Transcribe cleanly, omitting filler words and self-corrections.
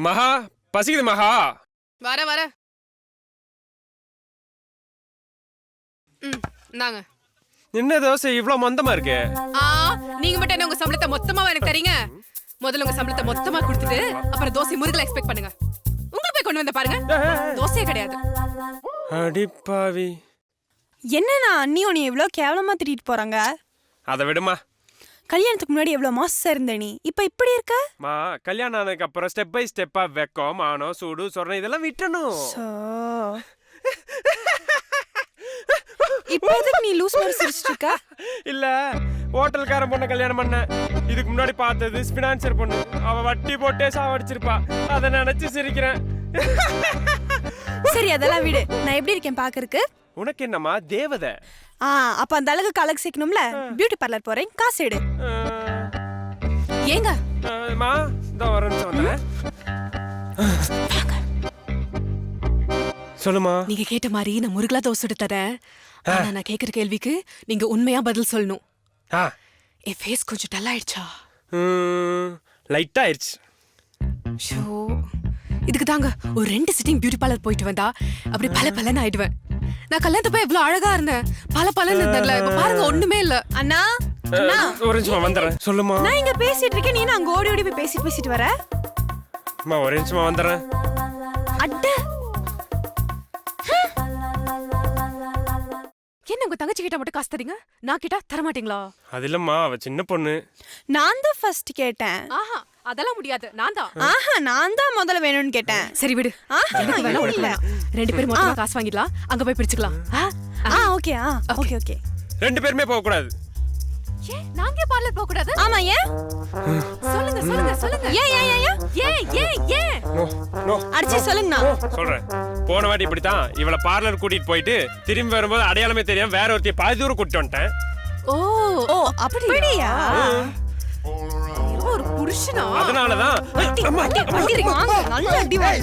மகா பசிக்குது மகா. வர நாங்க என்ன தோசை இவ்ளோ மந்தமா இருக்கு? நீங்க மட்டும் என்ன உங்க சம்பளத்தை மொத்தமா எனக்கு தரீங்க? முதல்ல உங்க சம்பளத்தை மொத்தமா கொடுத்துட்டு அப்புறம் தோசை முருகலை எக்ஸ்பெக்ட் பண்ணுங்க. உங்களுக்கு போய் கொண்டு வந்த பாருங்க, தோசையே கிடையாது. அடிப்பாவி. என்னன்னா அண்ணி உன்னை எவ்வளவு கேவலமா திட்டிட்டு போறாங்க. அதை விடுமா. கல்யாணத்துக்கு முன்னாடி எவ்வளவு மாசா இருந்த நீ இப்ப இப்படி இருக்க? மா கல்யாணம் ஆனதுக்கு அப்புறம் ஸ்டெப் பை ஸ்டெப்பா வெக்கம் மானம் சூடு சொரணை இதெல்லாம் விட்டணும். இப்போ எதுக்கு நீ லூஸ் மாதிரி சிரிச்சிட்டு இருக்க? இல்ல ஹோட்டல்காரன் பொண்ணை கல்யாணம் பண்ண. இதுக்கு முன்னாடி பார்த்தது ஃபினான்சியர் பொண்ணு. அவ வட்டி போட்டே சாவடிச்சிருப்பா. அதை நினைச்சு சிரிக்கிறேன். சரி அதெல்லாம் விடு, நான் எப்படி இருக்கேன் பாக்குறதுக்கு? உனக்கு என்னம்மா தேவதை? அப்ப அந்த அளவுக்கு அழகு சேர்க்கணும்ல, பியூட்டி பார்லர் போறேன், காசு எடு. ஏங்க மா இந்த வரேன்னு சொன்னேன். சொல்லுமா. நீங்க கேட்ட மாதிரி நான் முருகலா தோசை சுட்டு தரேன். ஆனா நான் கேக்குற கேள்விக்கு நீங்க உண்மையா பதில் சொல்லணும். என் ஃபேஸ் கொஞ்சம் டல் ஆயிடுச்சா? லைட்டா ஆயிடுச்சு. ஷோ இதுக்கு தாங்க ஒரு 2 சிட்டிங் பியூட்டி பார்லர் போயிட்டு வந்தா அப்படி பலன்னு ஆயிடுவேன். நான் கல்யாணத்தப்ப எவ்வளவு அழகா இருந்தேன், பலன்னு இருந்தேன்ல. இப்ப பாருங்க ஒண்ணுமே இல்ல. அண்ணா ஒரு நிமிஷம் வந்துடுறேன். சொல்லுமா. நான் இங்க பேசிட்டு இருக்கேன், நீ அங்க ஓடி ஓடி போய் பேசிட்டு வர. ஒரு நிமிஷமா வந்துடுறேன். அட என்ன உங்க தங்கச்சி கிட்ட மட்டும் காசு தரீங்க, நான் கிட்ட தர மாட்டீங்களா? அது இல்லம்மா, அவ சின்ன பொண்ணு. நான் தான் ஃபர்ஸ்ட் கேட்டேன். அதெல்லாம் முடியாது, நான் தான். நான் தான் முதல்ல வேணும்னு கேட்டேன். சரி விடு, எனக்கு வேணா உனக்கு வேணா. 2 பேரும் மொத்தமா காசு வாங்கிடலாம், அங்க போய் பிரிச்சுக்கலாம். Okay okay. 2 பேருமே போக கூடாது. ஏன் நாங்க பார்லர் போக கூடாது? ஆமா ஏன்? சொல்லுங்க. ஏன் அடிச்சு சொல்லுங்கண்ணா. சொல்றேன். போன வாட்டி இப்படித்தான் இவளை பார்லர் கூட்டிட்டு போயிட்டு திரும்பி வரும்போது அடையாளமே தெரியாம வேற ஒருத்தைய பாதி தூரம் கூட்டிட்டு வந்துட்டேன். ஓ அப்படியா? ஒரு புருஷனா? அதனாலதான் நல்ல அடி வாங்க.